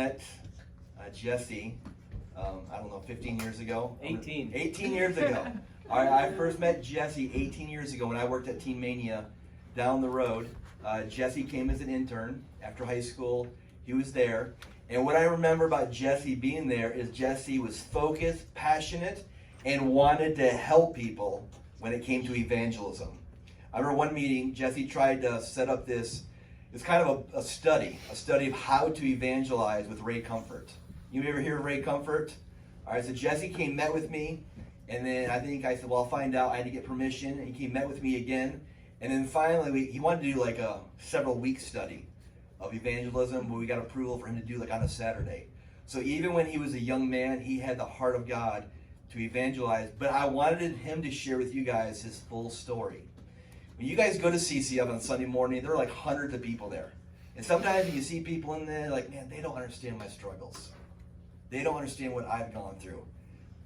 Met Jesse, I don't know, 15 years ago? 18. 18 years ago. All right, I first met Jesse 18 years ago when I worked at Teen Mania down the road. Jesse came as an intern after high school. He was there. And what I remember about Jesse being there is Jesse was focused, passionate, and wanted to help people when it came to evangelism. I remember one meeting, Jesse tried to set up this kind of a study of how to evangelize with Ray Comfort. You ever hear of Ray Comfort? All right, so Jesse came, met with me, and then I said, well, I'll find out. I had to get permission, and he came, met with me again, and then finally he wanted to do like a several-week study of evangelism where we got approval for him to do like on a Saturday. So even when he was a young man, he had the heart of God to evangelize, but I wanted him to share with you guys his full story. When you guys go to CCF on Sunday morning, there are like hundreds of people there. And sometimes you see people in there like, man, they don't understand my struggles. They don't understand what I've gone through.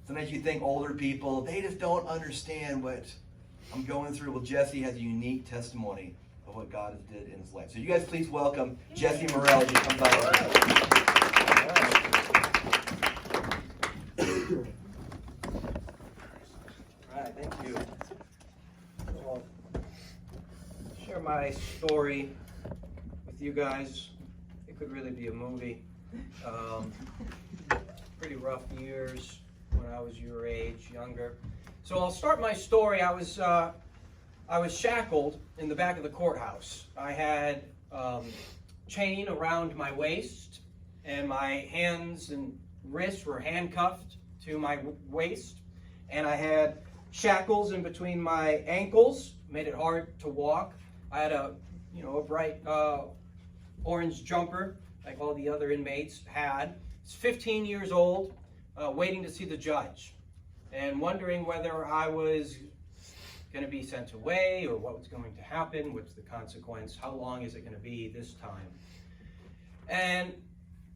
Sometimes you think older people, they just don't understand what I'm going through. Well, Jesse has a unique testimony of what God has did in his life. So you guys please welcome Jesse Morrell as he comes out. All right, thank you. I'll share my story with you guys. It could really be a movie. Pretty rough years when I was your age, younger. So I'll start my story. I was shackled in the back of the courthouse. I had chain around my waist, and my hands and wrists were handcuffed to my waist, and I had shackles in between my ankles, made it hard to walk. I had a bright orange jumper like all the other inmates had. I was 15 years old, waiting to see the judge, and wondering whether I was going to be sent away or what was going to happen, what's the consequence, how long is it going to be this time. And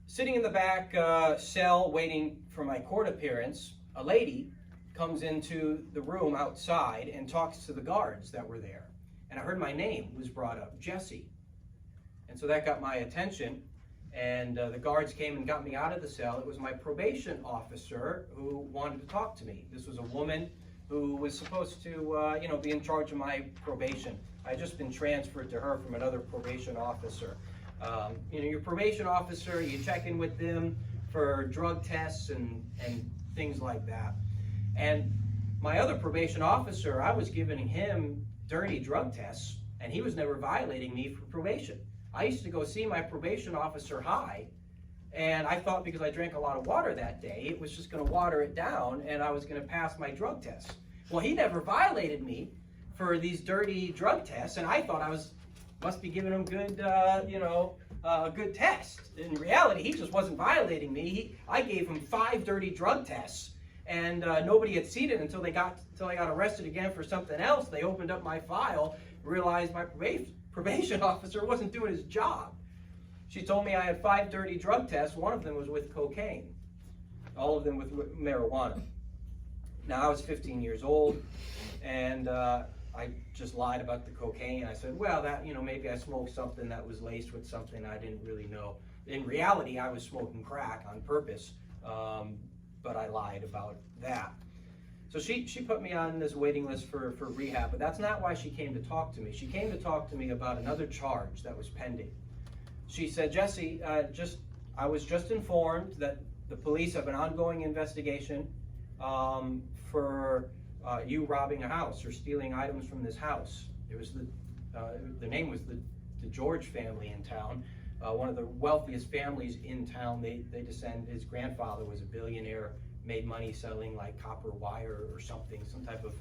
sitting in the back cell waiting for my court appearance, a lady comes into the room outside and talks to the guards that were there. And I heard my name was brought up, Jesse. And so that got my attention. And the guards came and got me out of the cell. It was my probation officer who wanted to talk to me. This was a woman who was supposed to, be in charge of my probation. I had just been transferred to her from another probation officer. Your probation officer, you check in with them for drug tests and things like that. And my other probation officer, I was giving him dirty drug tests, and he was never violating me for probation. I used to go see my probation officer high, and I thought because I drank a lot of water that day, it was just going to water it down, and I was going to pass my drug tests. Well, he never violated me for these dirty drug tests, and I thought I must be giving him good, a good test. In reality, he just wasn't violating me. I gave him 5 dirty drug tests, and nobody had seen it until I got arrested again for something else. They opened up my file, realized my probation officer wasn't doing his job. She told me I had 5 dirty drug tests. One of them was with cocaine. All of them with marijuana. Now, I was 15 years old, and I just lied about the cocaine. I said, well, maybe I smoked something that was laced with something I didn't really know. In reality, I was smoking crack on purpose, but I lied about that. So she put me on this waiting list for rehab, but that's not why she came to talk to me. She came to talk to me about another charge that was pending. She said, Jesse, I was just informed that the police have an ongoing investigation for you robbing a house or stealing items from this house. It was the name was the George family in town, one of the wealthiest families in town. They descend. His grandfather was a billionaire, made money selling like copper wire or something, some type of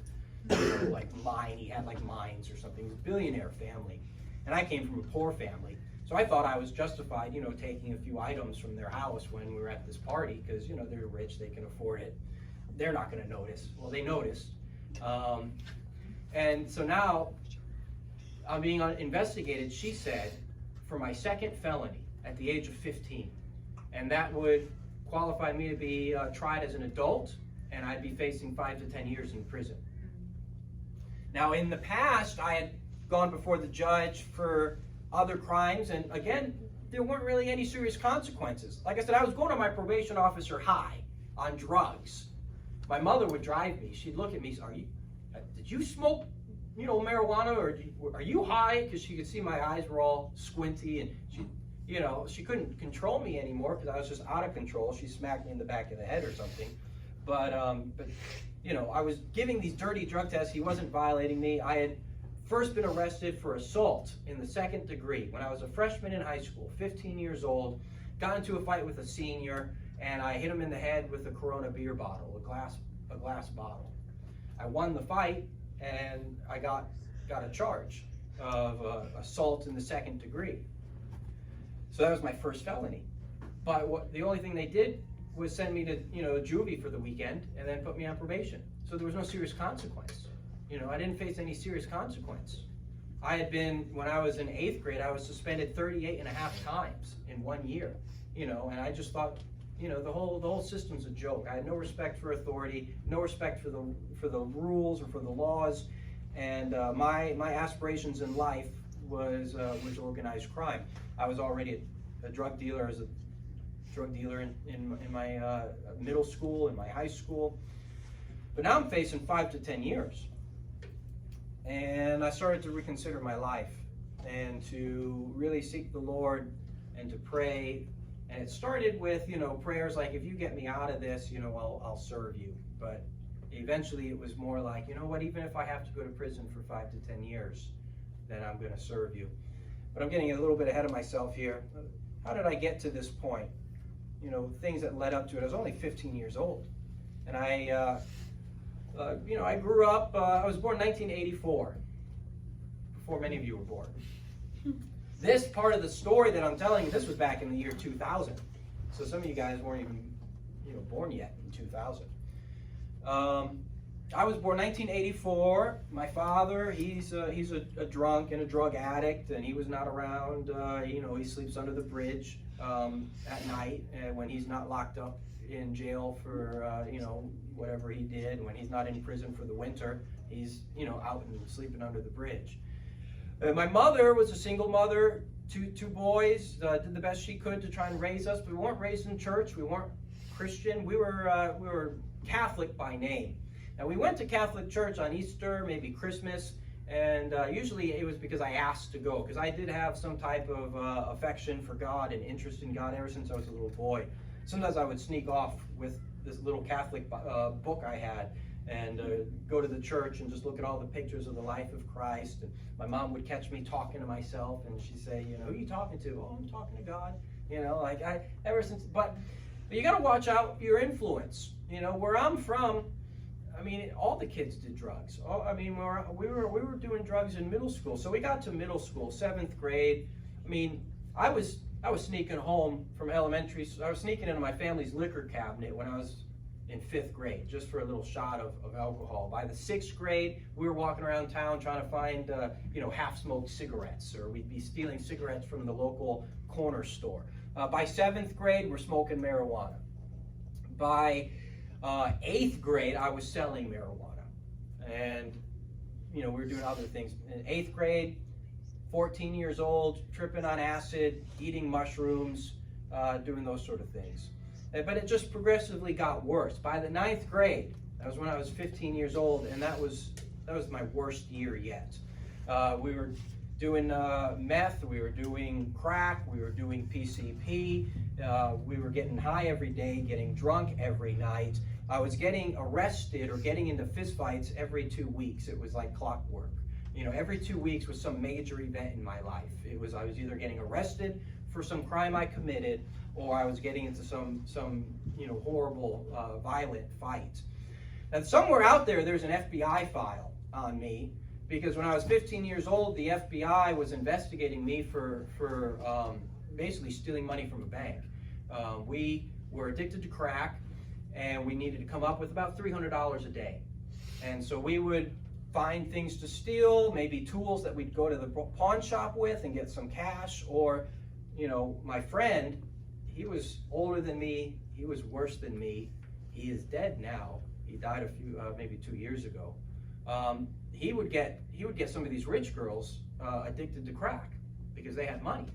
like mine. He had like mines or something. He was a billionaire family, and I came from a poor family. So I thought I was justified, taking a few items from their house when we were at this party because, they're rich, they can afford it. They're not going to notice. Well, they noticed. And so now I'm being investigated, she said, for my second felony at the age of 15. And that would qualify me to be tried as an adult, and I'd be facing 5 to 10 years in prison. Now, in the past, I had gone before the judge for other crimes, and again, there weren't really any serious consequences. Like I said, I was going to my probation officer high on drugs. My mother would drive me. She'd look at me, did you smoke, marijuana, or are you high? Because she could see my eyes were all squinty, and she couldn't control me anymore because I was just out of control. She smacked me in the back of the head or something. But I was giving these dirty drug tests. He wasn't violating me. I had first been arrested for assault in the 2nd degree when I was a freshman in high school, 15 years old. Got into a fight with a senior, and I hit him in the head with a Corona beer bottle, a glass bottle. I won the fight, and I got a charge of assault in the 2nd degree. So that was my first felony. But the only thing they did was send me to juvie for the weekend and then put me on probation. So there was no serious consequence. I didn't face any serious consequence. I had been, when I was in 8th grade, I was suspended 38 and a half times in 1 year. And I just thought, the whole system's a joke. I had no respect for authority, no respect for the rules or for the laws, and my aspirations in life was organized crime. I was already a drug dealer. I was a drug dealer in my middle school, in my high school, but now I'm facing 5 to 10 years, and I started to reconsider my life and to really seek the Lord and to pray. And it started with, prayers like, if you get me out of this, I'll serve you. But eventually it was more like, even if I have to go to prison for 5 to 10 years, then I'm going to serve you. But I'm getting a little bit ahead of myself here. How did I get to this point? Things that led up to it. I was only 15 years old. And I grew up, I was born in 1984, before many of you were born. This part of the story that I'm telling you, this was back in the year 2000. So some of you guys weren't even, born yet in 2000. I was born 1984. My father, he's a drunk and a drug addict, and he was not around. He sleeps under the bridge at night when he's not locked up in jail for whatever he did. When he's not in prison for the winter, he's out and sleeping under the bridge. My mother was a single mother, two boys, did the best she could to try and raise us, but we weren't raised in church, we weren't Christian, we were Catholic by name. Now we went to Catholic church on Easter, maybe Christmas, and usually it was because I asked to go, because I did have some type of affection for God and interest in God ever since I was a little boy. Sometimes I would sneak off with this little Catholic book I had, and go to the church and just look at all the pictures of the life of Christ. And my mom would catch me talking to myself, and she'd say, who are you talking to? Oh, I'm talking to God. But you got to watch out your influence. Where I'm from, all the kids did drugs. We were doing drugs in middle school. So we got to middle school, 7th grade. I was sneaking home from elementary. I was sneaking into my family's liquor cabinet when I was in 5th grade, just for a little shot of alcohol. By the 6th grade, we were walking around town trying to find, half-smoked cigarettes, or we'd be stealing cigarettes from the local corner store. By 7th grade, we're smoking marijuana. By 8th grade, I was selling marijuana, and we were doing other things. In 8th grade, 14 years old, tripping on acid, eating mushrooms, doing those sort of things. But it just progressively got worse. By the 9th grade, that was when I was 15 years old, and that was my worst year yet. We were doing meth, we were doing crack, we were doing PCP, we were getting high every day, getting drunk every night. I was getting arrested or getting into fistfights every 2 weeks. It was like clockwork. Every 2 weeks was some major event in my life. I was either getting arrested for some crime I committed, or I was getting into some horrible, violent fight. And somewhere out there's an FBI file on me, because when I was 15 years old, the FBI was investigating me for basically stealing money from a bank. We were addicted to crack, and we needed to come up with about $300 a day. And so we would find things to steal, maybe tools that we'd go to the pawn shop with and get some cash, or my friend, he was older than me, he was worse than me, he is dead now, he died maybe 2 years ago. He would get some of these rich girls addicted to crack because they had money.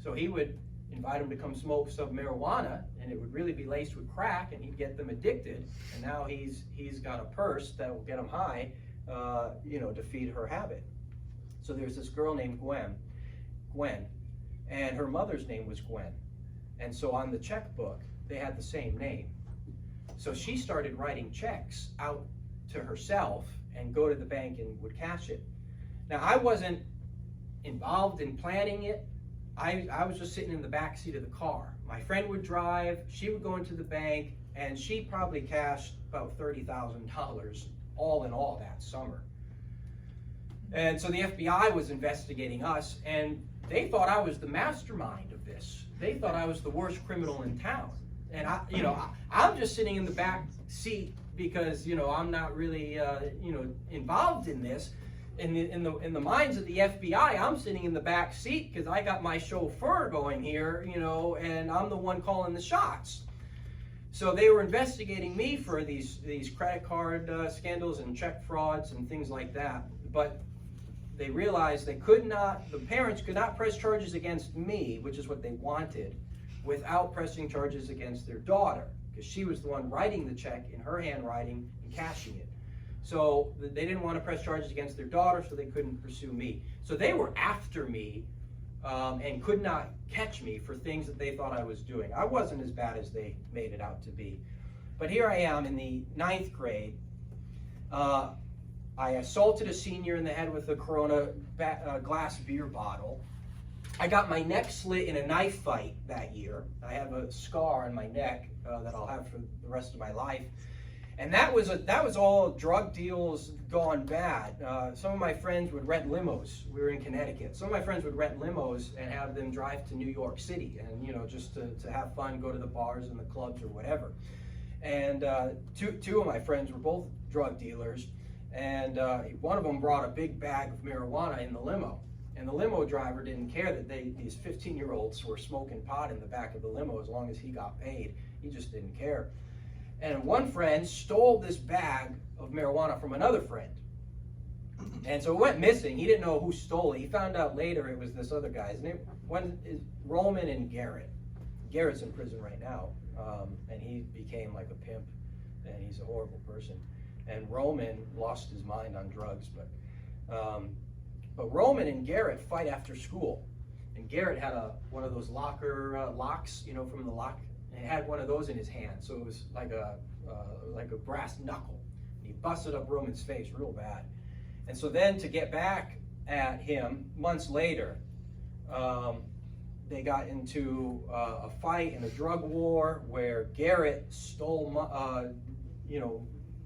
So he would invite them to come smoke some marijuana, and it would really be laced with crack, and he'd get them addicted. And now he's got a purse that will get him high, to feed her habit. So there's this girl named Gwen, and her mother's name was Gwen. And so on the checkbook, they had the same name. So she started writing checks out to herself and go to the bank and would cash it. Now, I wasn't involved in planning it. I was just sitting in the back seat of the car. My friend would drive, she would go into the bank, and she probably cashed about $30,000 all in all that summer. And so the FBI was investigating us, and they thought I was the mastermind of this. They thought I was the worst criminal in town. And I'm just sitting in the back seat because, I'm not really, involved in this. In the minds of the FBI, I'm sitting in the back seat because I got my chauffeur going here, and I'm the one calling the shots. So they were investigating me for these credit card scandals and check frauds and things like that. But they realized the parents could not press charges against me, which is what they wanted, without pressing charges against their daughter, because she was the one writing the check in her handwriting and cashing it. So they didn't want to press charges against their daughter, so they couldn't pursue me. So they were after me and could not catch me for things that they thought I was doing. I wasn't as bad as they made it out to be. But here I am in the 9th grade. I assaulted a senior in the head with a Corona glass beer bottle. I got my neck slit in a knife fight that year. I have a scar on my neck that I'll have for the rest of my life. And that was all drug deals gone bad. Some of my friends would rent limos. We were in Connecticut. Some of my friends would rent limos and have them drive to New York City, and just to have fun, go to the bars and the clubs or whatever. And two of my friends were both drug dealers, and one of them brought a big bag of marijuana in the limo. And the limo driver didn't care that these 15-year-olds were smoking pot in the back of the limo as long as he got paid. He just didn't care. And one friend stole this bag of marijuana from another friend. And so it went missing. He didn't know who stole it. He found out later it was this other guy. His name is Roman and Garrett. Garrett's in prison right now, and he became like a pimp, and he's a horrible person. And Roman lost his mind on drugs, but Roman and Garrett fight after school. And Garrett had one of those locker locks, from the lock. And he had one of those in his hand, so it was like a brass knuckle. And he busted up Roman's face real bad. And so then to get back at him, months later, they got into a fight and a drug war where Garrett stole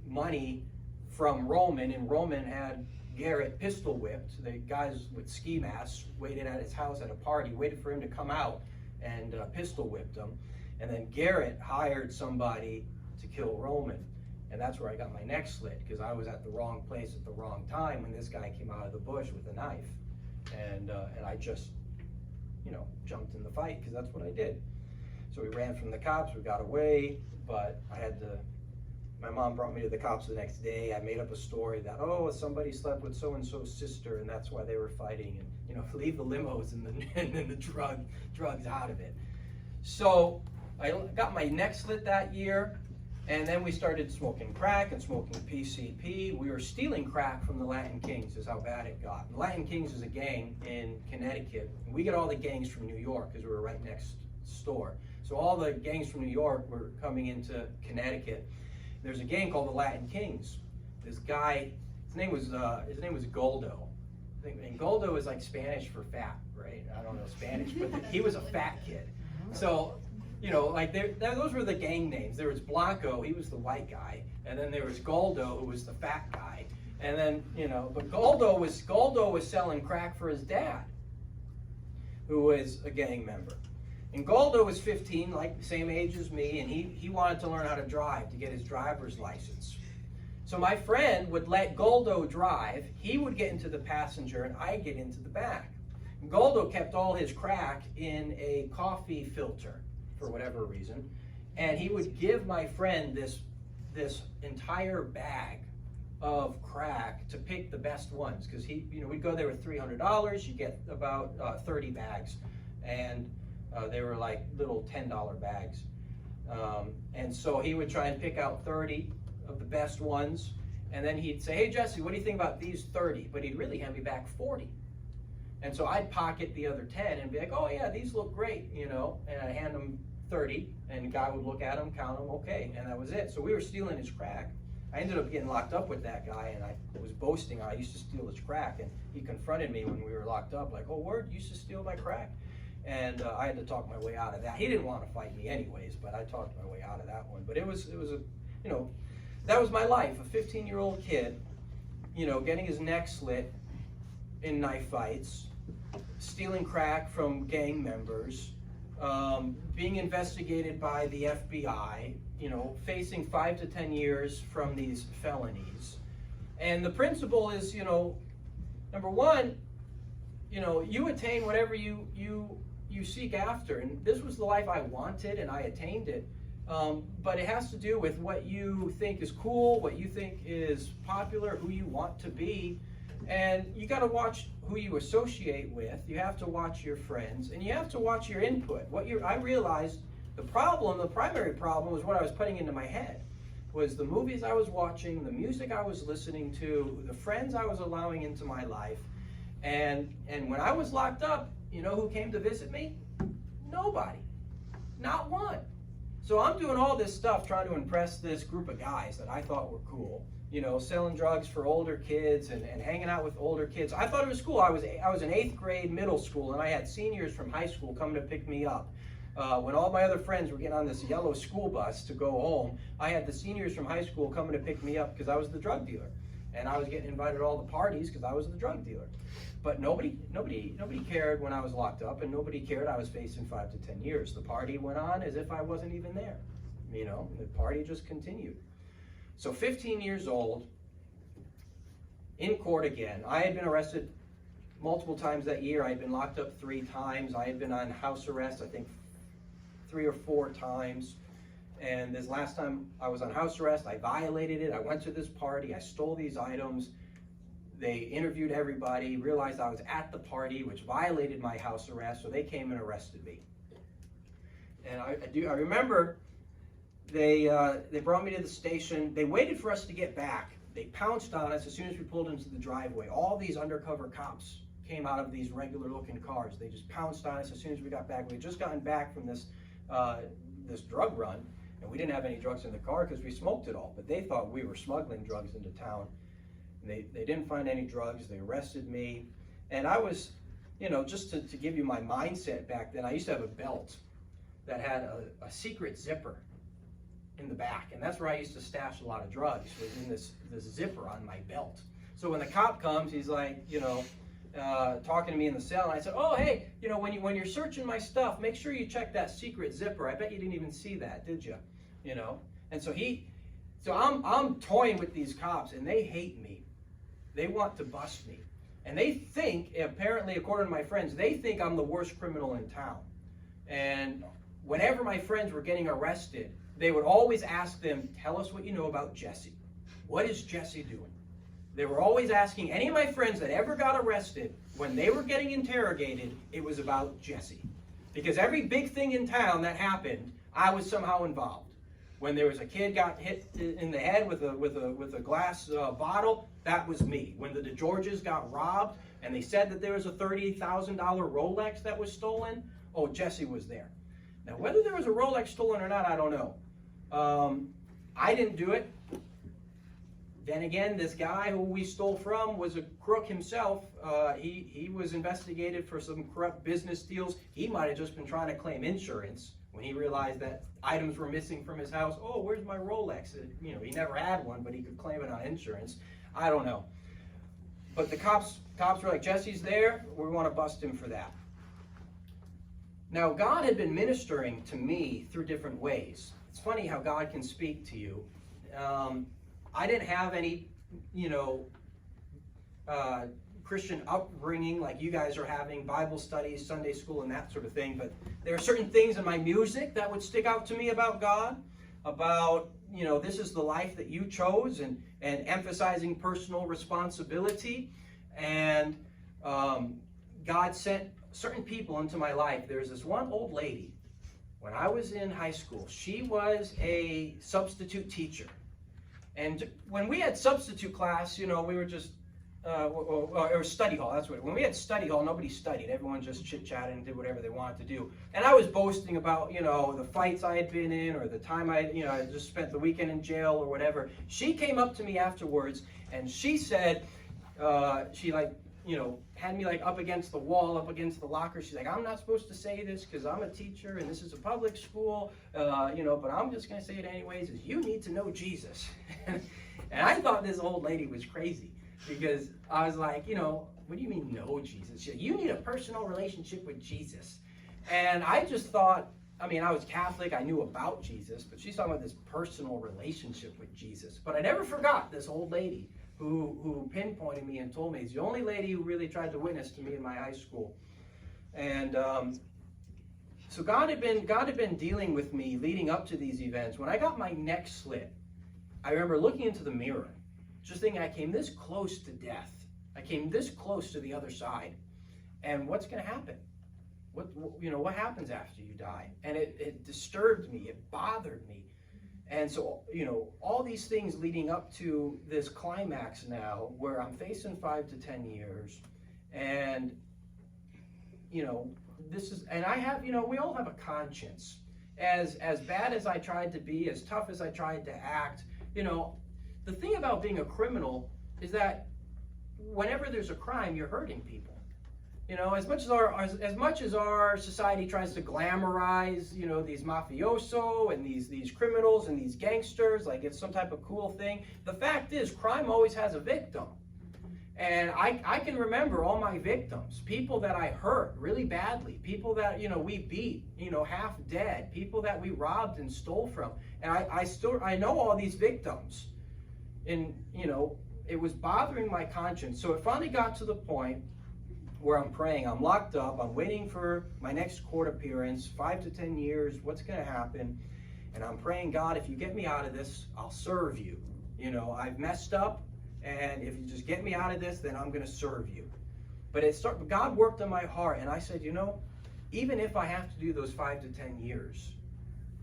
money from Roman, and Roman had Garrett pistol whipped. The guys with ski masks waited at his house at a party, waited for him to come out, and pistol whipped him. And then Garrett hired somebody to kill Roman. And that's where I got my neck slit, because I was at the wrong place at the wrong time when this guy came out of the bush with a knife. And I just, jumped in the fight, because that's what I did. So we ran from the cops, we got away, but my mom brought me to the cops the next day. I made up a story that, somebody slept with so-and-so's sister, and that's why they were fighting. And, leave the limos and the drugs out of it. So I got my neck slit that year, and then we started smoking crack and smoking PCP. We were stealing crack from the Latin Kings is how bad it got. The Latin Kings is a gang in Connecticut. And we get all the gangs from New York because we were right next door. So all the gangs from New York were coming into Connecticut. There's a gang called the Latin Kings. This guy, his name was Goldo. And Goldo is like Spanish for fat, right? I don't know Spanish, but he was a fat kid. So, those were the gang names. There was Blanco, he was the white guy, and then there was Goldo, who was the fat guy. And then, but Goldo was selling crack for his dad, who was a gang member. And Goldo was 15, like the same age as me, and he wanted to learn how to drive, to get his driver's license. So my friend would let Goldo drive, he would get into the passenger, and I'd get into the back. Goldo kept all his crack in a coffee filter for whatever reason, and he would give my friend this entire bag of crack to pick the best ones, because we'd go there with $300, you get about 30 bags, and They were like little $10 bags. And so he would try and pick out 30 of the best ones. And then he'd say, hey, Jesse, what do you think about these 30? But he'd really hand me back 40. And so I'd pocket the other 10 and be like, oh, yeah, these look great, you know. And I'd hand him 30, and the guy would look at them, count them, okay. And that was it. So we were stealing his crack. I ended up getting locked up with that guy, and I was boasting I used to steal his crack. And he confronted me when we were locked up, like, oh, word, you used to steal my crack? And I had to talk my way out of that. He didn't want to fight me anyways, but I talked my way out of that one. But it was a, you know, that was my life, a 15-year-old kid, you know, getting his neck slit in knife fights, stealing crack from gang members, being investigated by the FBI, you know, facing 5 to 10 years from these felonies. And the principle is, you know, number one, you know, you attain whatever you seek after. And this was the life I wanted, and I attained it. But it has to do with what you think is cool, what you think is popular, who you want to be. And you got to watch who you associate with. You have to watch your friends, and you have to watch your input. I realized the primary problem was what I was putting into my head. Was the movies I was watching, the music I was listening to, the friends I was allowing into my life. And when I was locked up, you know who came to visit me? Nobody. Not one. So I'm doing all this stuff trying to impress this group of guys that I thought were cool. You know, selling drugs for older kids and hanging out with older kids. I thought it was cool. I was in 8th grade middle school, and I had seniors from high school coming to pick me up. When all my other friends were getting on this yellow school bus to go home, I had the seniors from high school coming to pick me up because I was the drug dealer. And I was getting invited to all the parties because I was the drug dealer. But nobody cared when I was locked up, and nobody cared I was facing 5 to 10 years. The party went on as if I wasn't even there. You know, the party just continued. So 15 years old, in court again. I had been arrested multiple times that year. I had been locked up 3 times. I had been on house arrest, I think 3 or 4 times. And this last time I was on house arrest, I violated it. I went to this party, I stole these items. They interviewed everybody, realized I was at the party, which violated my house arrest, so they came and arrested me. And I remember they brought me to the station. They waited for us to get back. They pounced on us as soon as we pulled into the driveway. All these undercover cops came out of these regular looking cars. They just pounced on us as soon as we got back. We had just gotten back from this drug run, and we didn't have any drugs in the car because we smoked it all. But they thought we were smuggling drugs into town. And they didn't find any drugs. They arrested me. And I was, you know, just to give you my mindset back then, I used to have a belt that had a secret zipper in the back. And that's where I used to stash a lot of drugs, was in this zipper on my belt. So when the cop comes, he's like, you know, talking to me in the cell, and I said, oh, hey, you know, when you're searching my stuff, make sure you check that secret zipper. I bet you didn't even see that, did you? You know? And so I'm toying with these cops, and they hate me. They want to bust me. And they think, apparently, according to my friends, they think I'm the worst criminal in town. And whenever my friends were getting arrested, they would always ask them, tell us what you know about Jesse. What is Jesse doing? They were always asking any of my friends that ever got arrested, when they were getting interrogated, it was about Jesse. Because every big thing in town that happened, I was somehow involved. When there was a kid got hit in the head with a glass bottle, that was me. When the DeGeorges got robbed and they said that there was a $30,000 Rolex that was stolen, oh, Jesse was there. Now, whether there was a Rolex stolen or not, I don't know. I didn't do it. Then again, this guy who we stole from was a crook himself. He was investigated for some corrupt business deals. He might have just been trying to claim insurance when he realized that items were missing from his house. Oh, where's my Rolex? You know, he never had one, but he could claim it on insurance. I don't know. But the cops were like, Jesse's there. We want to bust him for that. Now, God had been ministering to me through different ways. It's funny how God can speak to you. I didn't have any, you know, Christian upbringing like you guys are having, Bible studies, Sunday school, and that sort of thing. But there are certain things in my music that would stick out to me about God, about, you know, this is the life that you chose, and emphasizing personal responsibility. And God sent certain people into my life. There's this one old lady. When I was in high school, she was a substitute teacher. And when we had substitute class, we were just, or study hall, that's what, when we had study hall, nobody studied. Everyone just chit-chatted and did whatever they wanted to do. And I was boasting about, the fights I had been in, or the time I just spent the weekend in jail or whatever. She came up to me afterwards, and she said, had me up against the wall, up against the locker. She's like, I'm not supposed to say this because I'm a teacher and this is a public school, but I'm just going to say it anyways, is you need to know Jesus. And I thought this old lady was crazy because I was like, what do you mean know Jesus? She's like, you need a personal relationship with Jesus. And I just thought, I was Catholic, I knew about Jesus, but she's talking about this personal relationship with Jesus. But I never forgot this old lady who pinpointed me and told me. It's the only lady who really tried to witness to me in my high school. And so God had been dealing with me leading up to these events. When I got my neck slit, I remember looking into the mirror, just thinking I came this close to death. I came this close to the other side. And what's going to happen? What happens after you die? And it disturbed me. It bothered me. And so, all these things leading up to this climax now where I'm facing 5 to 10 years and, and I have, we all have a conscience. As bad as I tried to be, as tough as I tried to act, the thing about being a criminal is that whenever there's a crime, you're hurting people. As much as our society tries to glamorize, these mafioso and these criminals and these gangsters, like it's some type of cool thing, the fact is crime always has a victim. And I can remember all my victims, people that I hurt really badly, people that, we beat, half dead, people that we robbed and stole from. And I know all these victims. And, it was bothering my conscience. So it finally got to the point where I'm praying, I'm locked up, I'm waiting for my next court appearance, 5 to 10 years, what's going to happen? And I'm praying, God, if you get me out of this, I'll serve you. I've messed up, and if you just get me out of this, then I'm going to serve you. But God worked on my heart, and I said, even if I have to do those 5 to 10 years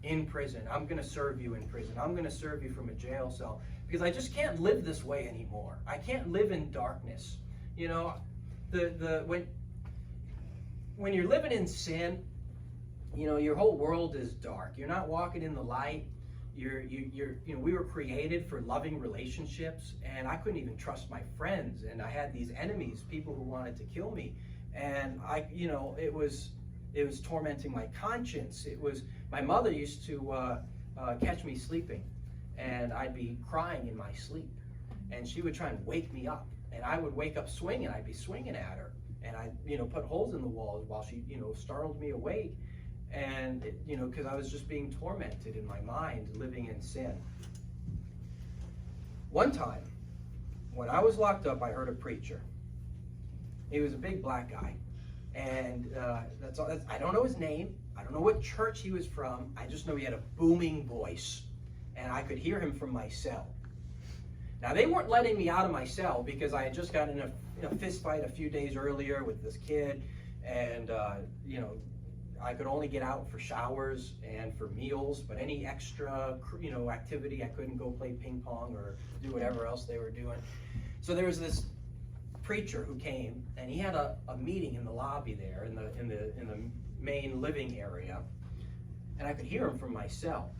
in prison, I'm going to serve you in prison. I'm going to serve you from a jail cell, because I just can't live this way anymore. I can't live in darkness. When you're living in sin, your whole world is dark. You're not walking in the light. We were created for loving relationships, and I couldn't even trust my friends, and I had these enemies, people who wanted to kill me, and it was tormenting my conscience. My mother used to catch me sleeping, and I'd be crying in my sleep, and she would try and wake me up. And I would wake up swinging. I'd be swinging at her, and I'd put holes in the walls while she startled me awake, and because I was just being tormented in my mind, living in sin. One time, when I was locked up, I heard a preacher. He was a big black guy, and that's all. I don't know his name. I don't know what church he was from. I just know he had a booming voice, and I could hear him from my cell. Now, they weren't letting me out of my cell because I had just gotten in a fist fight a few days earlier with this kid, and I could only get out for showers and for meals, but any extra activity, I couldn't go play ping pong or do whatever else they were doing. So there was this preacher who came, and he had a meeting in the lobby there in the main living area, and I could hear him from my cell,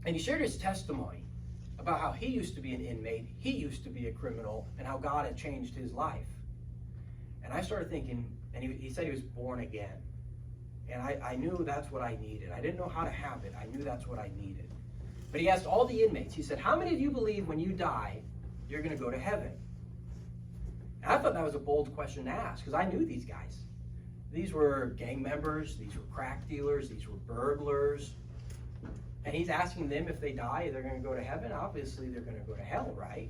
and he shared his testimony about how he used to be an inmate, he used to be a criminal, and how God had changed his life. And I started thinking, and he said he was born again. And I knew that's what I needed. I didn't know how to have it. I knew that's what I needed. But he asked all the inmates, he said, how many of you believe when you die, you're going to go to heaven? And I thought that was a bold question to ask, because I knew these guys. These were gang members, these were crack dealers, these were burglars. And he's asking them if they die, they're going to go to heaven. Obviously, they're going to go to hell, right?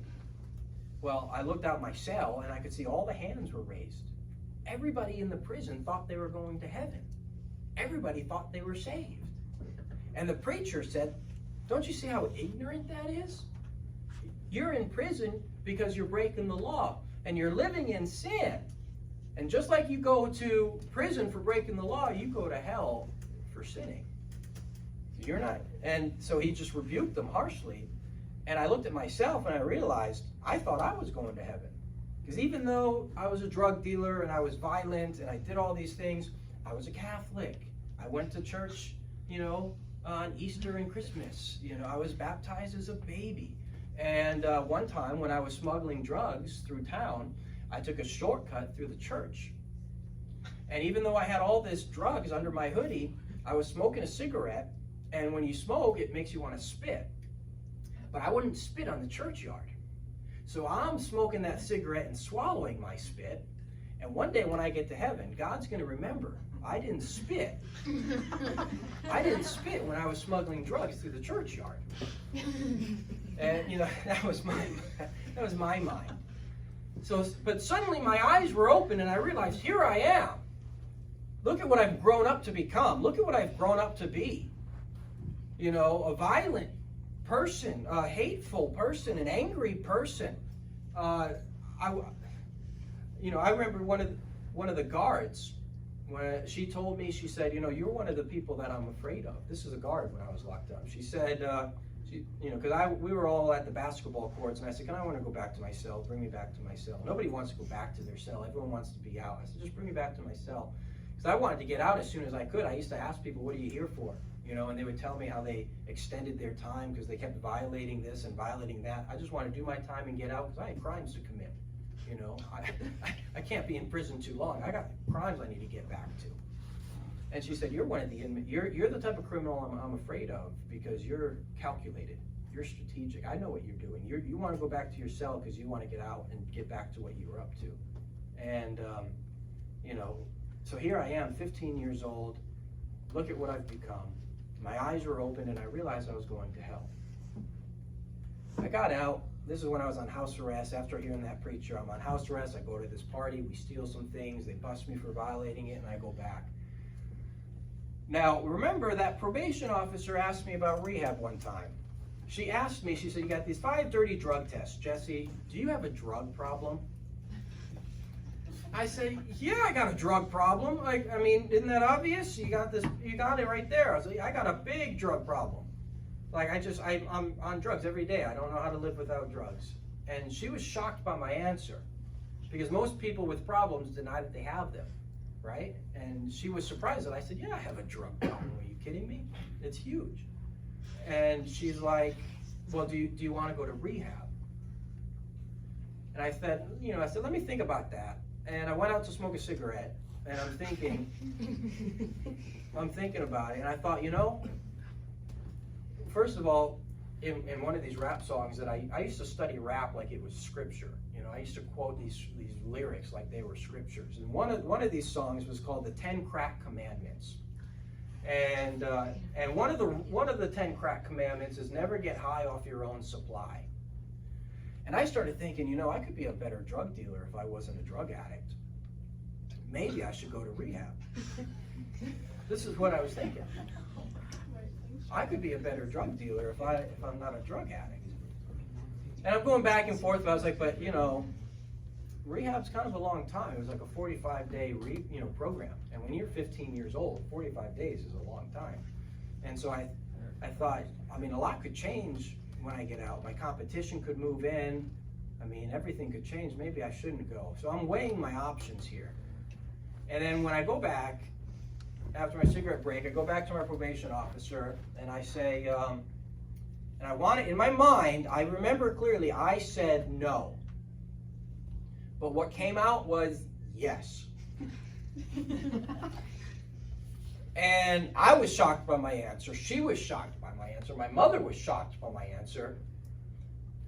Well, I looked out my cell, and I could see all the hands were raised. Everybody in the prison thought they were going to heaven. Everybody thought they were saved. And the preacher said, don't you see how ignorant that is? You're in prison because you're breaking the law, and you're living in sin. And just like you go to prison for breaking the law, you go to hell for sinning. You're not. And so he just rebuked them harshly. And I looked at myself and I realized I thought I was going to heaven. Because even though I was a drug dealer and I was violent and I did all these things, I was a Catholic. I went to church, on Easter and Christmas. I was baptized as a baby. And one time when I was smuggling drugs through town, I took a shortcut through the church. And even though I had all this drugs under my hoodie, I was smoking a cigarette. And when you smoke, it makes you want to spit. But I wouldn't spit on the churchyard. So I'm smoking that cigarette and swallowing my spit. And one day when I get to heaven, God's going to remember I didn't spit. I didn't spit when I was smuggling drugs through the churchyard. And that was my mind. So, but suddenly my eyes were open and I realized, here I am. Look at what I've grown up to become. Look at what I've grown up to be. A violent person, a hateful person, an angry person. I remember one of the guards, when she told me, she said, you're one of the people that I'm afraid of. This is a guard when I was locked up. She said, because we were all at the basketball courts, and I said, I want to go back to my cell. Bring me back to my cell. Nobody wants to go back to their cell. Everyone wants to be out. I said, just bring me back to my cell. Because I wanted to get out as soon as I could. I used to ask people, what are you here for? And they would tell me how they extended their time because they kept violating this and violating that. I just want to do my time and get out because I had crimes to commit. I can't be in prison too long. I got crimes I need to get back to. And she said, you're one of the inmates. You're the type of criminal I'm afraid of because you're calculated. You're strategic. I know what you're doing. You want to go back to your cell because you want to get out and get back to what you were up to. And, so here I am, 15 years old. Look at what I've become. My eyes were open and I realized I was going to hell. I got out. This is when I was on house arrest. After hearing that preacher, I'm on house arrest. I go to this party. We steal some things. They bust me for violating it and I go back. Now, remember that probation officer asked me about rehab one time. She asked me, she said, you got these 5 dirty drug tests. Jesse, do you have a drug problem? I said, yeah, I got a drug problem. Isn't that obvious? You got it right there. I was like, I got a big drug problem. I'm on drugs every day. I don't know how to live without drugs. And she was shocked by my answer because most people with problems deny that they have them, right? And she was surprised that I said, yeah, I have a drug problem. Are you kidding me? It's huge. And she's like, well, do you want to go to rehab? And I said, let me think about that. And I went out to smoke a cigarette, and I'm thinking about it, and I thought, first of all, in one of these rap songs that I used to study rap like it was scripture. I used to quote these lyrics like they were scriptures. And one of these songs was called the 10 Crack Commandments. And one of the 10 Crack Commandments is never get high off your own supply. And I started thinking, I could be a better drug dealer if I wasn't a drug addict. Maybe I should go to rehab. This is what I was thinking. I could be a better drug dealer if I'm not a drug addict. And I'm going back and forth, but I was like, but rehab's kind of a long time. It was like a 45-day program. And when you're 15 years old, 45 days is a long time. And so I thought, a lot could change when I get out. My competition could move in. Everything could change. Maybe I shouldn't go. So I'm weighing my options here. And then when I go back, after my cigarette break, I go back to my probation officer and I say, and I want it in my mind, I remember clearly, I said no. But what came out was yes. And I was shocked by my answer. She was shocked by my answer. My mother was shocked by my answer.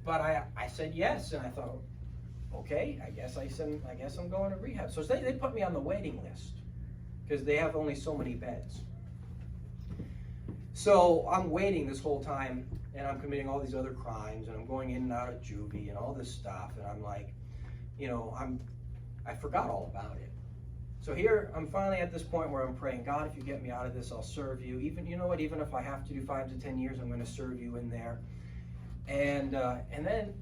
But I said yes, and I thought, okay, I guess I'm going to rehab. So they put me on the waiting list because they have only so many beds. So I'm waiting this whole time, and I'm committing all these other crimes, and I'm going in and out of juvie and all this stuff, and I'm like, I forgot all about it. So here, I'm finally at this point where I'm praying, God, if you get me out of this, I'll serve you. Even if I have to do 5 to 10 years, I'm going to serve you in there. And then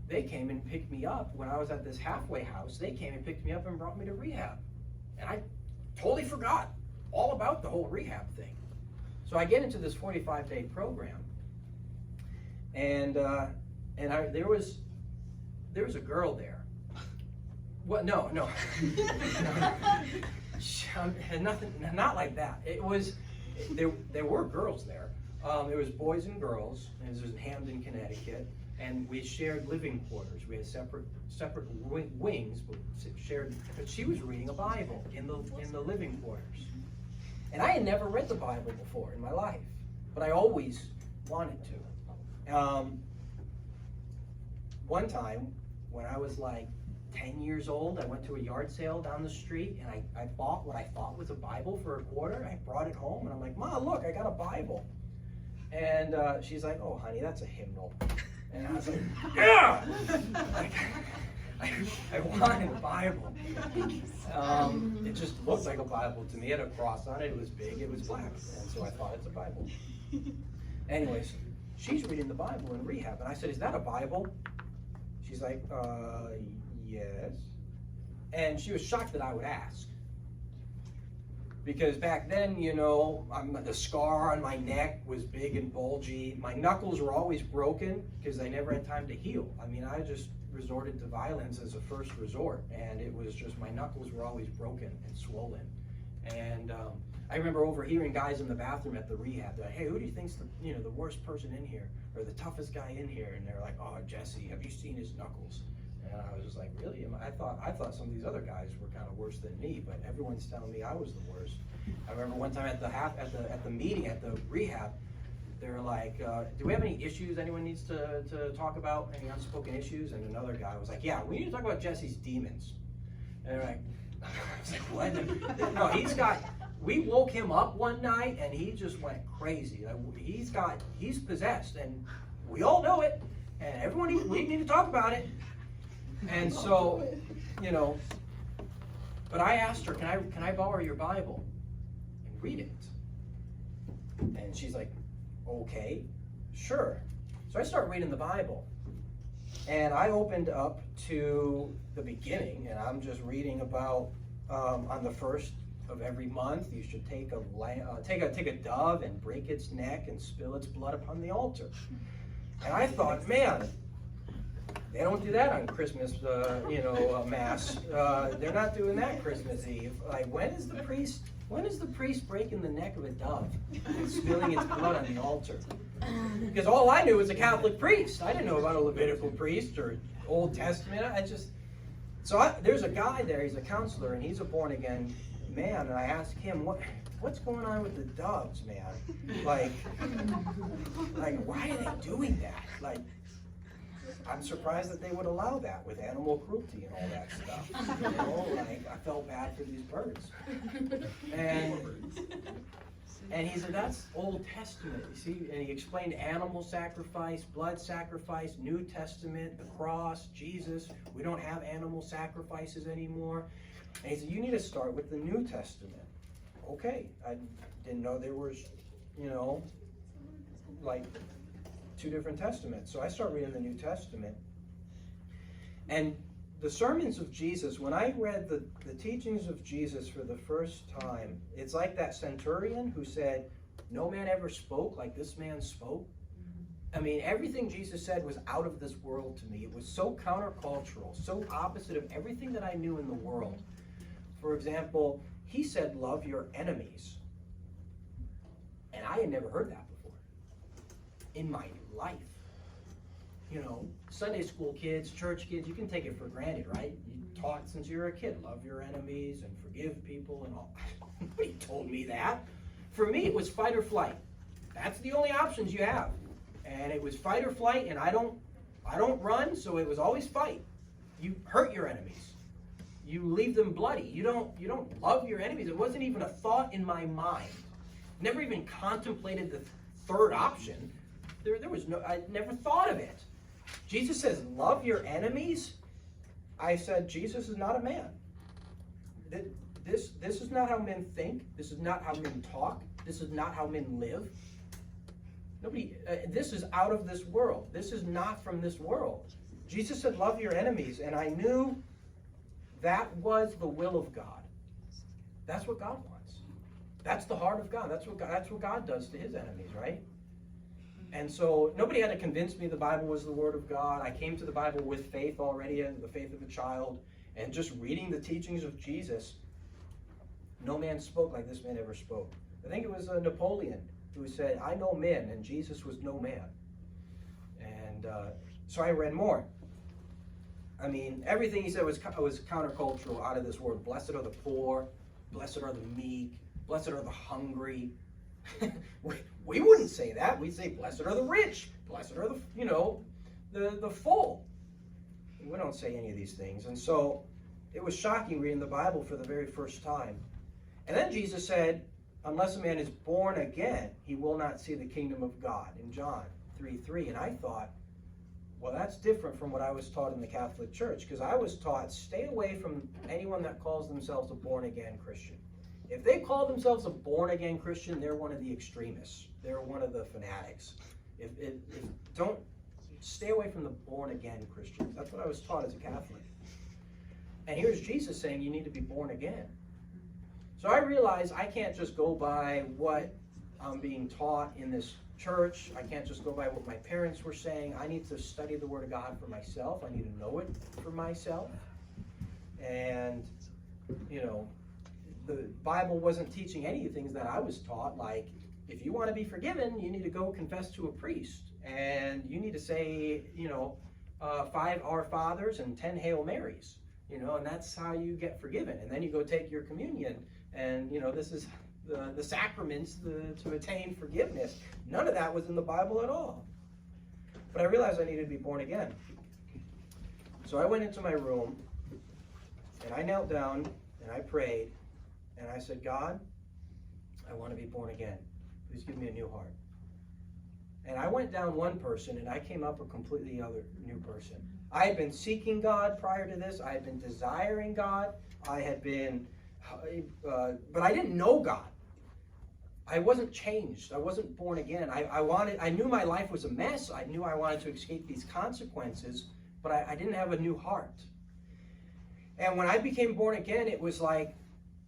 they came and picked me up when I was at this halfway house. They came and picked me up and brought me to rehab. And I totally forgot all about the whole rehab thing. So I get into this 45-day program, and there was a girl there. What? No. Nothing, not like that. It was, there were girls there. There was boys and girls, and this was in Hamden, Connecticut, and we shared living quarters. We had separate wings, but shared. But she was reading a Bible in the living quarters, and I had never read the Bible before in my life, but I always wanted to. One time, when I was like 10 years old, I went to a yard sale down the street, and I bought what I thought was a Bible for $1. I brought it home, and I'm like, "Ma, look, I got a Bible." And she's like, "Oh, honey, that's a hymnal." And I was like, "Yeah!" I wanted a Bible. It just looked like a Bible to me. It had a cross on it. It was big. It was black. And so I thought it's a Bible. Anyways, she's reading the Bible in rehab. And I said, "Is that a Bible?" She's like, yes. And she was shocked that I would ask. Because back then, you know, the scar on my neck was big and bulgy. My knuckles were always broken because I never had time to heal. I mean, I just resorted to violence as a first resort. And it was just, my knuckles were always broken and swollen. And I remember overhearing guys in the bathroom at the rehab. They're like, "Hey, who do you think's the worst person in here? Or the toughest guy in here?" And they're like, "Oh, Jesse, have you seen his knuckles?" And I was just like, "Really?" I thought some of these other guys were kind of worse than me, but everyone's telling me I was the worst. I remember one time at the meeting at the rehab, they were like, "Do we have any issues anyone needs to talk about? Any unspoken issues?" And another guy was like, "Yeah, we need to talk about Jesse's demons." And they're like, I was like, "What?" No, we woke him up one night and he just went crazy. Like, he's possessed, and we all know it, and we need to talk about it. And so, you know, but I asked her, can I borrow your Bible and read it? And she's like, "Okay, sure." So I start reading the Bible, and I opened up to the beginning, and I'm just reading about on the first of every month you should take a dove and break its neck and spill its blood upon the altar. And I thought, man, they don't do that on Christmas, Mass. They're not doing that Christmas Eve. Like, when is the priest breaking the neck of a dove and spilling its blood on the altar? Because all I knew was a Catholic priest. I didn't know about a Levitical priest or Old Testament. There's a guy there. He's a counselor, and he's a born-again man. And I asked him, what's going on with the doves, man? Like, why are they doing that? Like, I'm surprised that they would allow that with animal cruelty and all that stuff. You know, like, I felt bad for these birds. And he said, "That's Old Testament, you see?" And he explained animal sacrifice, blood sacrifice, New Testament, the cross, Jesus. We don't have animal sacrifices anymore. And he said, "You need to start with the New Testament." Okay, I didn't know there was, like 2 different testaments. So I start reading the New Testament. And the sermons of Jesus, when I read the teachings of Jesus for the first time, it's like that centurion who said, "No man ever spoke like this man spoke." I mean, everything Jesus said was out of this world to me. It was so countercultural, so opposite of everything that I knew in the world. For example, he said, "Love your enemies." And I had never heard that before in my life. Sunday school kids, church kids, you can take it for granted, right? You taught since you were a kid, love your enemies and forgive people and all. Nobody told me that. For me, it was fight or flight. That's the only options you have. And it was fight or flight, and I don't run, so it was always fight. You hurt your enemies. You leave them bloody. You don't love your enemies. It wasn't even a thought in my mind. Never even contemplated the third option. I never thought of it. Jesus says, "Love your enemies." I said, Jesus is not a man. This is not how men think. This is not how men talk. This is not how men live. This is out of this world. This is not from this world. Jesus said, love your enemies. And I knew that was the will of God. That's what God wants. That's the heart of God. That's what God does to his enemies, right? And so nobody had to convince me the Bible was the Word of God. I came to the Bible with faith already, and the faith of a child, and just reading the teachings of Jesus. No man spoke like this man ever spoke. I think it was Napoleon who said, I know men, and Jesus was no man. And so I read more. I mean, everything he said was countercultural, out of this world. Blessed are the poor, blessed are the meek, blessed are the hungry. we wouldn't say that. We'd say, blessed are the rich, blessed are the full. We don't say any of these things. And so it was shocking reading the Bible for the very first time. And then Jesus said, unless a man is born again, he will not see the kingdom of God, in John 3:3. And I thought, well, that's different from what I was taught in the Catholic Church, because I was taught, stay away from anyone that calls themselves a born-again Christian. If they call themselves a born-again Christian, they're one of the extremists. They're one of the fanatics. Don't stay away from the born-again Christians. That's what I was taught as a Catholic. And here's Jesus saying you need to be born again. So I realized I can't just go by what I'm being taught in this church. I can't just go by what my parents were saying. I need to study the Word of God for myself. I need to know it for myself. And, the Bible wasn't teaching any of the things that I was taught, like, if you want to be forgiven, you need to go confess to a priest. And you need to say, 5 Our Fathers and 10 Hail Marys. And that's how you get forgiven. And then you go take your communion. And, this is the sacraments to attain forgiveness. None of that was in the Bible at all. But I realized I needed to be born again. So I went into my room, and I knelt down, and I prayed, and I said, God, I want to be born again. Please give me a new heart. And I went down one person, and I came up a completely other new person. I had been seeking God prior to this. I had been desiring God. I had been, but I didn't know God. I wasn't changed. I wasn't born again. I knew my life was a mess. I knew I wanted to escape these consequences, but I didn't have a new heart. And when I became born again, it was like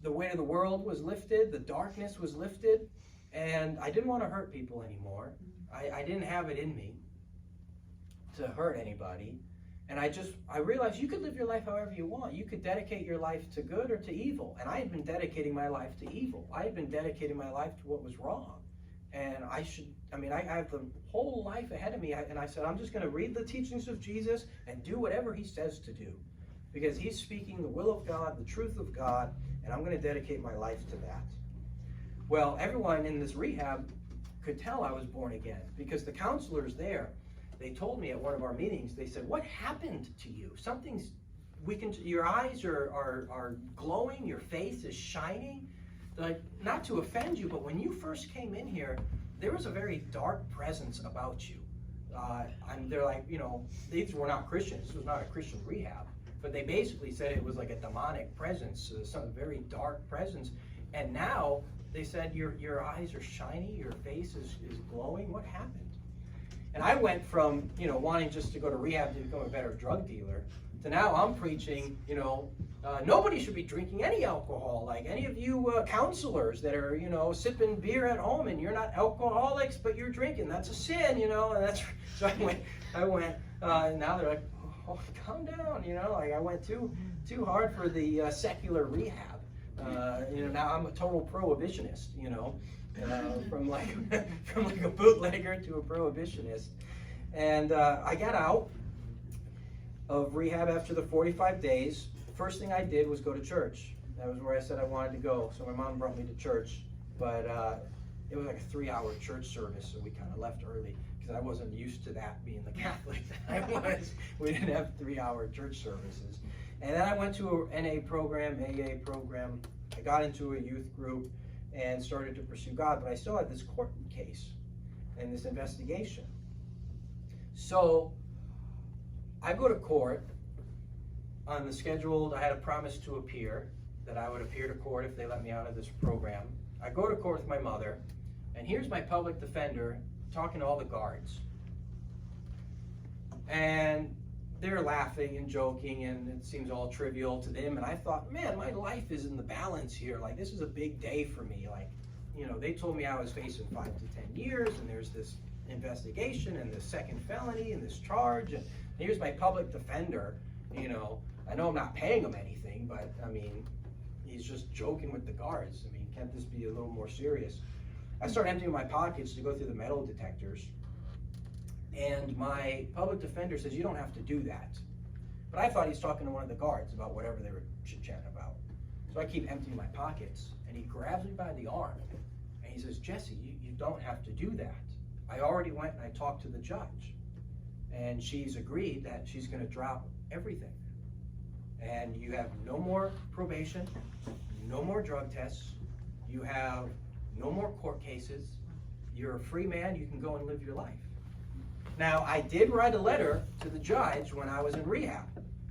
the weight of the world was lifted, the darkness was lifted, and I didn't want to hurt people anymore. I didn't have it in me to hurt anybody. And I realized you could live your life however you want. You could dedicate your life to good or to evil. And I had been dedicating my life to evil. I had been dedicating my life to what was wrong. And I have the whole life ahead of me. And I said, I'm just going to read the teachings of Jesus and do whatever he says to do. Because he's speaking the will of God, the truth of God, and I'm going to dedicate my life to that. Well, everyone in this rehab could tell I was born again, because the counselors there, they told me at one of our meetings, they said, what happened to you? Something's weakened. Your eyes are glowing, your face is shining. Like, not to offend you, but when you first came in here, there was a very dark presence about you. They're like, these were not Christians. This was not a Christian rehab. But they basically said it was like a demonic presence, some very dark presence. And now they said your eyes are shiny, your face is glowing. What happened? And I went from, wanting just to go to rehab to become a better drug dealer, to now I'm preaching, nobody should be drinking any alcohol. Like any of you counselors that are, sipping beer at home and you're not alcoholics, but you're drinking, that's a sin, and that's, so I went, and now they're like, oh, calm down, like I went too hard for the secular rehab. Now I'm a total prohibitionist, from like a bootlegger to a prohibitionist. And I got out of rehab after the 45 days. First thing I did was go to church. That was where I said I wanted to go. So my mom brought me to church, but it was like a 3-hour church service, so we kind of left early because I wasn't used to that being the Catholic that I was. We didn't have 3-hour church services. And then I went to an NA program, AA program. I got into a youth group and started to pursue God, but I still had this court case and this investigation. So I go to court on the scheduled, I had a promise to appear, that I would appear to court if they let me out of this program. I go to court with my mother, and here's my public defender talking to all the guards. And they're laughing and joking, and it seems all trivial to them. And I thought, man, my life is in the balance here. Like, this is a big day for me. Like, you know, they told me I was facing 5 to 10 years, and there's this investigation and this second felony and this charge. And here's my public defender. You know, I know I'm not paying him anything, but I mean, he's just joking with the guards. I mean, can't this be a little more serious? I started emptying my pockets to go through the metal detectors. And my public defender says, you don't have to do that. But I thought he's talking to one of the guards about whatever they were chit-chatting about. So I keep emptying my pockets, and he grabs me by the arm, and he says, Jesse, you don't have to do that. I already went and I talked to the judge, and she's agreed that she's going to drop everything. And you have no more probation, no more drug tests, you have no more court cases, you're a free man, you can go and live your life. Now, I did write a letter to the judge when I was in rehab,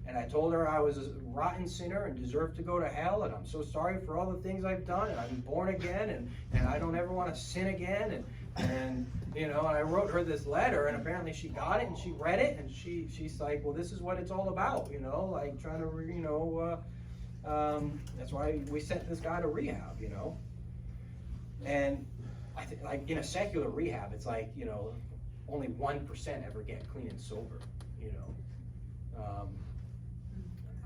and I told her I was a rotten sinner and deserved to go to hell, and I'm so sorry for all the things I've done, and I'm born again, and I don't ever want to sin again, and you know, and I wrote her this letter, and apparently she got it, and she read it, and she's like, well, this is what it's all about, you know, like trying to, you know, that's why we sent this guy to rehab, you know. And I think, like, in a secular rehab, it's like, you know, only 1% ever get clean and sober, you know.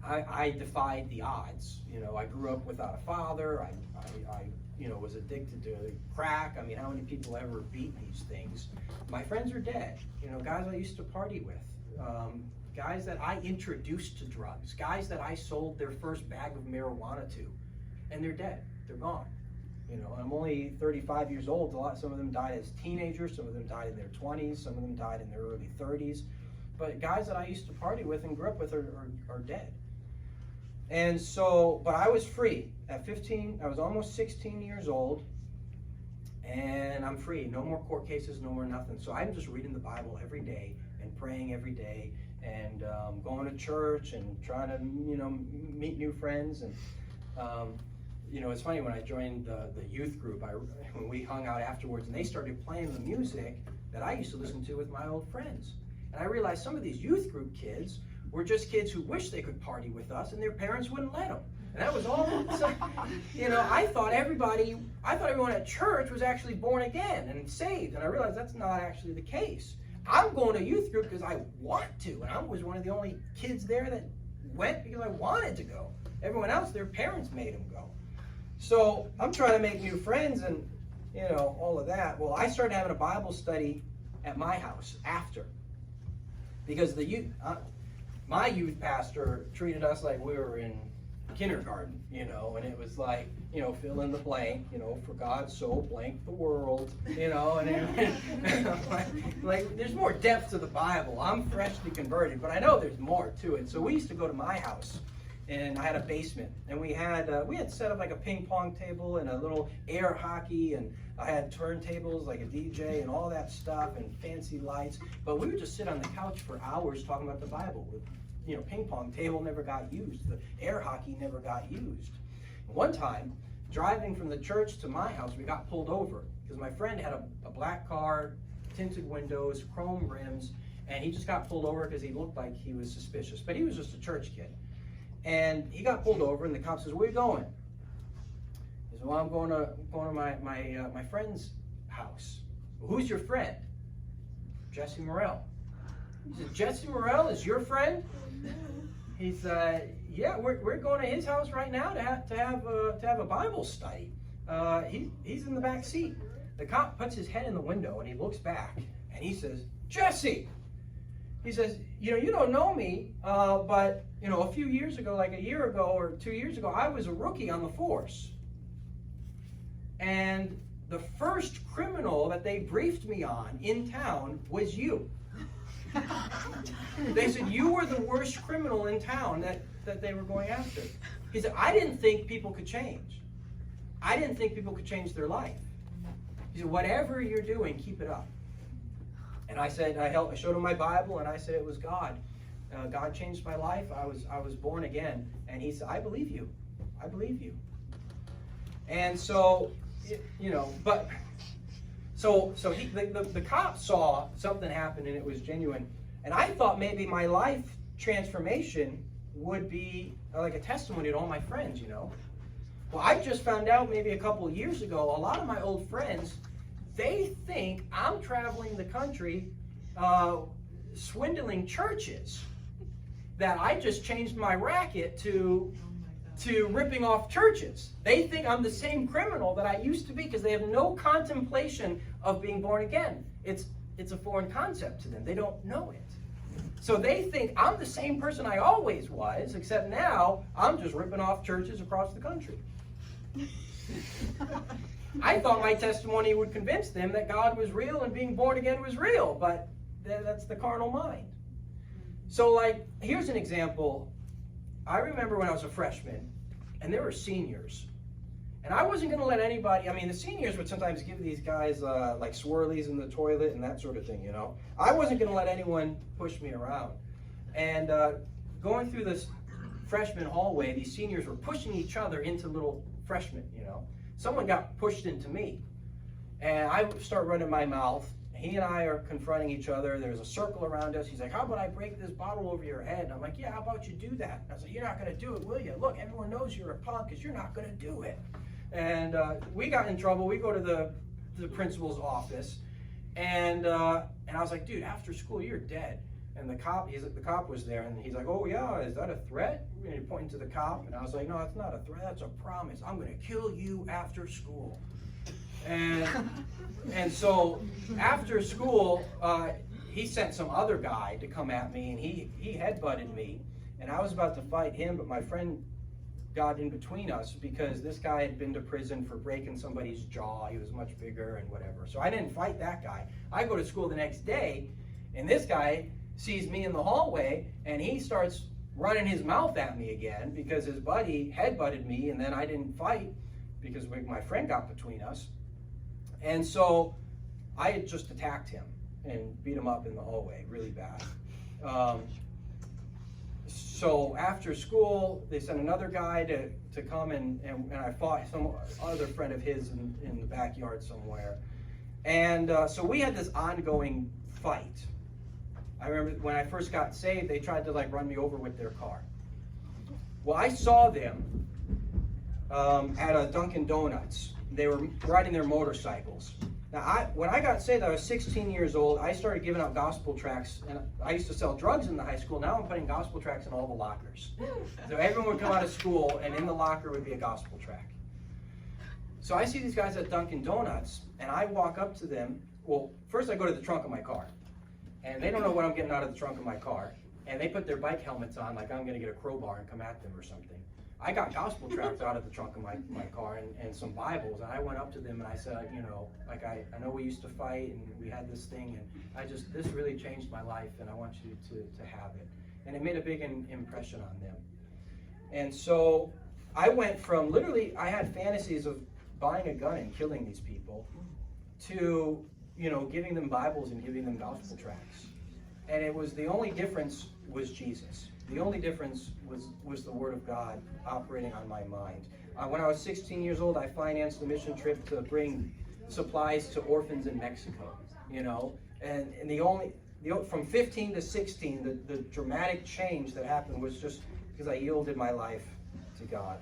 I defied the odds. You know, I grew up without a father. I you know, was addicted to crack. I mean, how many people ever beat these things? My friends are dead. You know, guys I used to party with, guys that I introduced to drugs, guys that I sold their first bag of marijuana to, and they're dead. They're gone. You know, I'm only 35 years old. Some of them died as teenagers. Some of them died in their 20s. Some of them died in their early 30s. But guys that I used to party with and grew up with are dead. And so, but I was free. At 15, I was almost 16 years old, and I'm free. No more court cases, no more nothing. So I'm just reading the Bible every day and praying every day and going to church and trying to, you know, meet new friends. And you know, it's funny, when I joined the youth group, when we hung out afterwards, and they started playing the music that I used to listen to with my old friends. And I realized some of these youth group kids were just kids who wished they could party with us, and their parents wouldn't let them. And that was all. So, you know, I thought everyone at church was actually born again and saved, and I realized that's not actually the case. I'm going to youth group because I want to, and I was one of the only kids there that went because I wanted to go. Everyone else, their parents made them go. So I'm trying to make new friends and, you know, all of that. Well, I started having a Bible study at my house after, because my youth pastor treated us like we were in kindergarten, you know, and it was like, you know, fill in the blank, you know, for God so blank the world, you know, and like there's more depth to the Bible. I'm freshly converted, but I know there's more to it. So we used to go to my house, and I had a basement, and we had set up like a ping pong table and a little air hockey, and I had turntables like a DJ and all that stuff and fancy lights. But we would just sit on the couch for hours talking about the Bible. You know, ping pong table never got used. The air hockey never got used. One time, driving from the church to my house, we got pulled over because my friend had a black car, tinted windows, chrome rims, and he just got pulled over because he looked like he was suspicious. But he was just a church kid. And he got pulled over, and the cop says, "Where are you going?" He said, "Well, I'm going to my friend's house." "Well, who's your friend?" "Jesse Morrell." He said, "Jesse Morrell is your friend?" He said, "Yeah, we're going to his house right now to have a Bible study. He's in the back seat." The cop puts his head in the window, and he looks back, and he says, "Jesse." He says, you don't know me, but, a few years ago, like a year ago or 2 years ago, I was a rookie on the force. And the first criminal that they briefed me on in town was you. They said, you were the worst criminal in town that they were going after. He said, I didn't think people could change. I didn't think people could change their life. He said, whatever you're doing, keep it up. And I said, I showed him my Bible, and I said it was God. God changed my life. I was born again. And he said, I believe you. I believe you. And so, the cop saw something happen, and it was genuine. And I thought maybe my life transformation would be like a testimony to all my friends, you know. Well, I just found out maybe a couple of years ago, a lot of my old friends, they think I'm traveling the country swindling churches, that I just changed my racket to ripping off churches. They think I'm the same criminal that I used to be because they have no contemplation of being born again. It's a foreign concept to them. They don't know it. So they think I'm the same person I always was, except now I'm just ripping off churches across the country. I thought my testimony would convince them that God was real and being born again was real, but that's the carnal mind. So, like, here's an example. I remember when I was a freshman, and there were seniors. And I wasn't going to let anybody, I mean, the seniors would sometimes give these guys, like, swirlies in the toilet and that sort of thing, you know. I wasn't going to let anyone push me around. And going through this freshman hallway, these seniors were pushing each other into little freshmen, you know. Someone got pushed into me. And I start running my mouth. He and I are confronting each other. There's a circle around us. He's like, how about I break this bottle over your head? And I'm like, yeah, how about you do that? And I was like, you're not going to do it, will you? Look, everyone knows you're a punk because you're not going to do it. And we got in trouble. We go to the principal's office. And I was like, dude, after school, you're dead. And the cop was there. And he's like, oh, yeah, is that a threat? And he pointing to the cop. And I was like, no, it's not a threat. That's a promise. I'm going to kill you after school. And so after school, he sent some other guy to come at me, and he headbutted me, and I was about to fight him, but my friend got in between us because this guy had been to prison for breaking somebody's jaw. He was much bigger and whatever. So I didn't fight that guy. I go to school the next day, and this guy sees me in the hallway, and he starts running his mouth at me again because his buddy headbutted me, and then I didn't fight because my friend got between us. And so I had just attacked him and beat him up in the hallway really bad. So after school, they sent another guy to come and I fought some other friend of his in the backyard somewhere. And so we had this ongoing fight. I remember when I first got saved, they tried to like run me over with their car. Well, I saw them at a Dunkin' Donuts. They were riding their motorcycles. Now, when I got saved, I was 16 years old. I started giving out gospel tracts, and I used to sell drugs in the high school. Now I'm putting gospel tracts in all the lockers. So everyone would come out of school, and in the locker would be a gospel tract. So I see these guys at Dunkin' Donuts, and I walk up to them. Well, first I go to the trunk of my car, and they don't know what I'm getting out of the trunk of my car. And they put their bike helmets on like I'm going to get a crowbar and come at them or something. I got gospel tracts out of the trunk of my car and some Bibles, and I went up to them and I said, you know, like I know we used to fight and we had this thing, and this really changed my life, and I want you to have it. And it made a big impression on them. And so I went from literally, I had fantasies of buying a gun and killing these people to, you know, giving them Bibles and giving them gospel tracts. And it was, the only difference was Jesus. The only difference was the Word of God operating on my mind. When I was 16 years old, I financed a mission trip to bring supplies to orphans in Mexico, you know. And from 15 to 16, the dramatic change that happened was just because I yielded my life to God.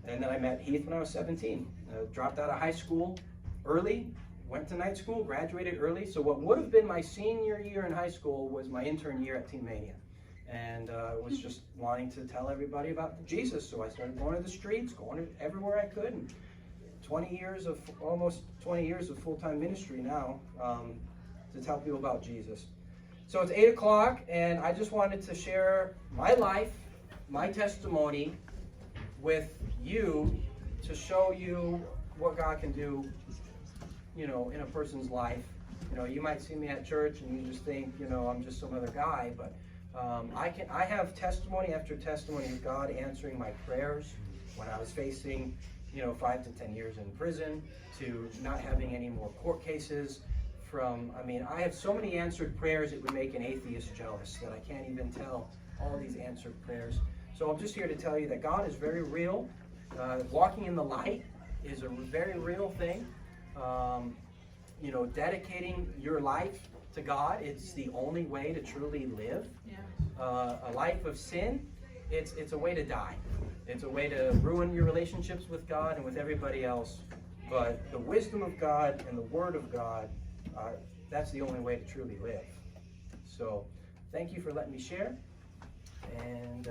And then I met Heath when I was 17. Dropped out of high school early, went to night school, graduated early. So what would have been my senior year in high school was my intern year at Team Mania. And was just wanting to tell everybody about Jesus. So I started going to the streets, going to everywhere I could. And almost 20 years of full-time ministry now to tell people about Jesus. So it's 8 o'clock, and I just wanted to share my life, my testimony with you to show you what God can do, you know, in a person's life. You know, you might see me at church and you just think, you know, I'm just some other guy, but I have testimony after testimony of God answering my prayers when I was facing, you know, 5 to 10 years in prison, to not having any more court cases. I have so many answered prayers it would make an atheist jealous that I can't even tell all these answered prayers. So I'm just here to tell you that God is very real. Walking in the light is a very real thing. You know, dedicating your life to God. It's the only way to truly live. A life of sin, it's a way to die. It's a way to ruin your relationships with God and with everybody else. But the wisdom of God and the Word of God, that's the only way to truly live. So thank you for letting me share. And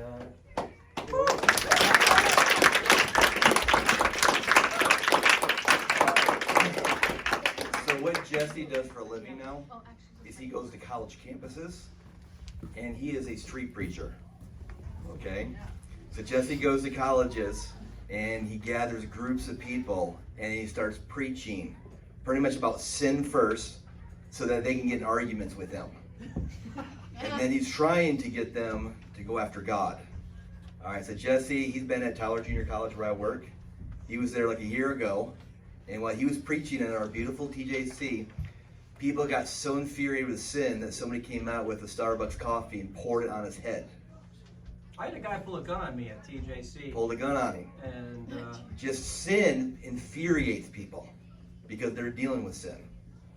so what Jesse does for a living now is he goes to college campuses and he is a street preacher. Okay? So Jesse goes to colleges and he gathers groups of people and he starts preaching pretty much about sin first so that they can get in arguments with him. And then he's trying to get them to go after God. All right, so Jesse, he's been at Tyler Junior College where I work. He was there like a year ago. And while he was preaching in our beautiful TJC, people got so infuriated with sin that somebody came out with a Starbucks coffee and poured it on his head. I had a guy pull a gun on me at TJC. Pulled a gun on him. And just sin infuriates people because they're dealing with sin.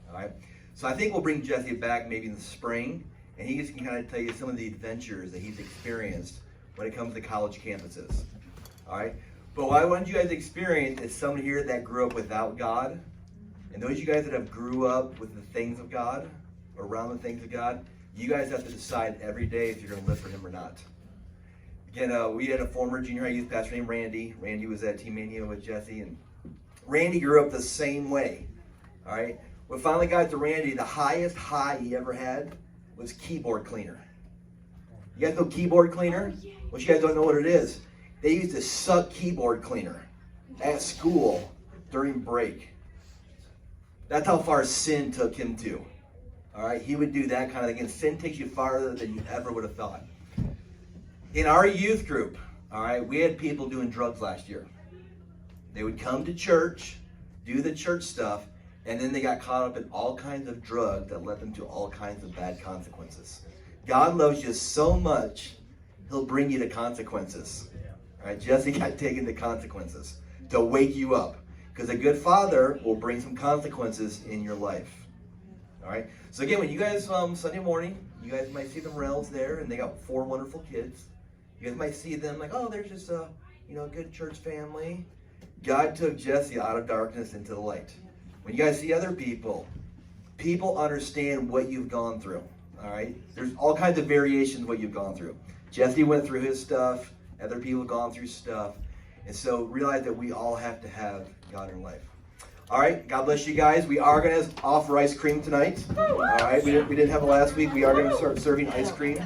All right. So I think we'll bring Jesse back maybe in the spring, and he just can kind of tell you some of the adventures that he's experienced when it comes to college campuses. All right. But what I want you guys to experience is someone here that grew up without God, and those of you guys that have grew up with the things of God, or around the things of God, you guys have to decide every day if you're going to live for Him or not. Again, we had a former junior high youth pastor named Randy. Randy was at Team Mania with Jesse, and Randy grew up the same way. All right. When finally got to Randy, the highest high he ever had was keyboard cleaner. You guys know keyboard cleaner? Well, you guys don't know what it is. They used to suck keyboard cleaner at school during break. That's how far sin took him to. All right. He would do that kind of thing, and sin takes you farther than you ever would have thought. In our youth group, all right, we had people doing drugs last year. They would come to church, do the church stuff, and then they got caught up in all kinds of drugs that led them to all kinds of bad consequences. God loves you so much, He'll bring you to consequences. All right, Jesse got taken to consequences to wake you up, because a good father will bring some consequences in your life. All right. So again, when you guys Sunday morning, you guys might see the Morrells there, and they got 4 wonderful kids. You guys might see them like, oh, they're just a good church family. God took Jesse out of darkness into the light. When you guys see other people, people understand what you've gone through. All right. There's all kinds of variations of what you've gone through. Jesse went through his stuff. Other people have gone through stuff. And so realize that we all have to have God in life. All right, God bless you guys. We are going to offer ice cream tonight. All right, we didn't have it last week. We are going to start serving ice cream.